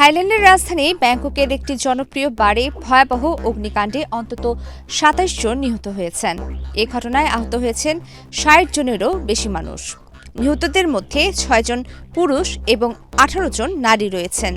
থাইল্যান্ডের রাজধানী ব্যাংককের একটি জনপ্রিয় বারে ভয়াবহ অগ্নিকাণ্ডে অন্তত ২৭ জন নিহত হয়েছেন। এ ঘটনায় আহত হয়েছেন ৬০ জনেরও বেশি মানুষ। নিহতদের মধ্যে ৬ জন পুরুষ এবং ১৮ জন নারী রয়েছেন।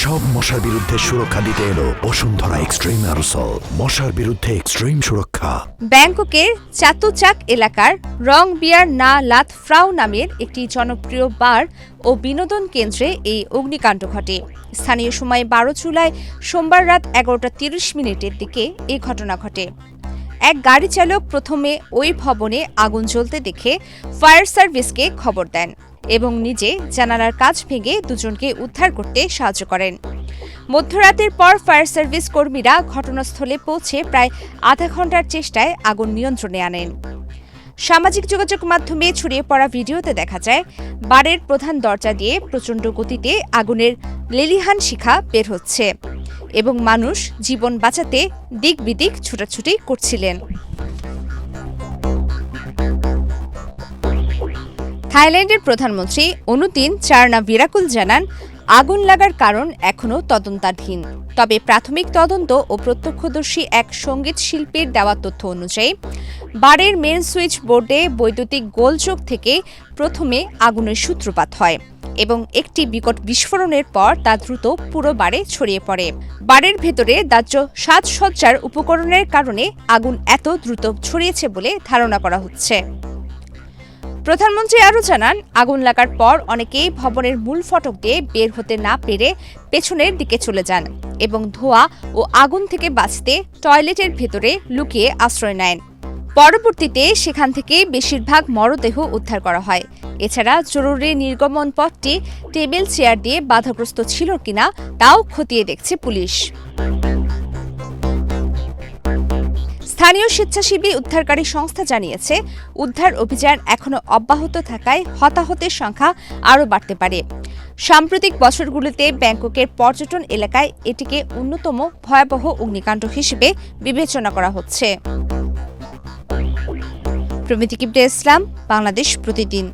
সব মশার বিরুদ্ধে সুরক্ষা দিতে এলো বসুন্ধরা এক্সট্রিম অ্যারোসল, মশার বিরুদ্ধে এক্সট্রিম সুরক্ষা। ব্যাংককের চাতুচাক এলাকার রং বিয়ার না লাত ফ্রাউ নামের একটি জনপ্রিয় বার ও বিনোদন কেন্দ্রে এই অগ্নিকাণ্ড ঘটে। স্থানীয় সময় ১২ জুলাই সোমবার রাত ১১:৩০ দিকে এই ঘটনা ঘটে। এক গাড়ি চালক প্রথমে ওই ভবনে আগুন জ্বলতে দেখে ফায়ার সার্ভিসকে খবর দেন এবং নিজে জানালার কাঁচ ভেঙে দুজনকে উদ্ধার করতে সাহায্য করেন। মধ্যরাতের পর ফায়ার সার্ভিস কর্মীরা ঘটনাস্থলে পৌঁছে প্রায় আধা ঘন্টার চেষ্টায় আগুন নিয়ন্ত্রণে আনেন। সামাজিক যোগাযোগ মাধ্যমে ছড়িয়ে পড়া ভিডিওতে দেখা যায় বারের প্রধান দরজা দিয়ে প্রচণ্ড গতিতে আগুনের লেলিহান শিখা বের হচ্ছে এবং মানুষ জীবন বাঁচাতে দিক বিদিক ছুটাছুটি করছিলেন। থাইল্যান্ডের প্রধানমন্ত্রী অনুতিন চার্নাভিরাকুল জানান, আগুন লাগার কারণ এখনও তদন্তাধীন। তবে প্রাথমিক তদন্ত ও প্রত্যক্ষদর্শী এক সঙ্গীত শিল্পীর দেওয়া তথ্য অনুযায়ী বারের মেন সুইচ বোর্ডে বৈদ্যুতিক গোলযোগ থেকে প্রথমে আগুনের সূত্রপাত হয় এবং একটি বিকট বিস্ফোরণের পর তা দ্রুত পুরো বারে ছড়িয়ে পড়ে। বারের ভেতরে দাহ্য সাজসজ্জার উপকরণের কারণে আগুন এত দ্রুত ছড়িয়েছে বলে ধারণা করা হচ্ছে। প্রধানমন্ত্রী আরও জানান, আগুন লাগার পর অনেকেই ভবনের মূল ফটক দিয়ে বের হতে না পেরে পেছনের দিকে চলে যান এবং ধোঁয়া ও আগুন থেকে বাঁচতে টয়লেটের ভেতরে লুকিয়ে আশ্রয় নেন। পরবর্তীতে সেখান থেকে বেশিরভাগ মরদেহ উদ্ধার করা হয়। এছাড়া জরুরি নির্গমন পথটি টেবিল চেয়ার দিয়ে বাধাগ্রস্ত ছিল কিনা তাও খতিয়ে দেখছে পুলিশ। স্থানীয় স্বেচ্ছাসেবী উদ্ধারকারী সংস্থা জানিয়েছে, উদ্ধার অভিযান এখনো অব্যাহত থাকায় হতাহতের সংখ্যা আরও বাড়তে পারে। সাম্প্রতিক বছরগুলোতে ব্যাংককের পর্যটন এলাকায় এটিকে অন্যতম ভয়াবহ অগ্নিকাণ্ড হিসেবে বিবেচনা করা হচ্ছে। প্রমিতি কিবরিয়া ইসলাম, বাংলাদেশ প্রতিদিন।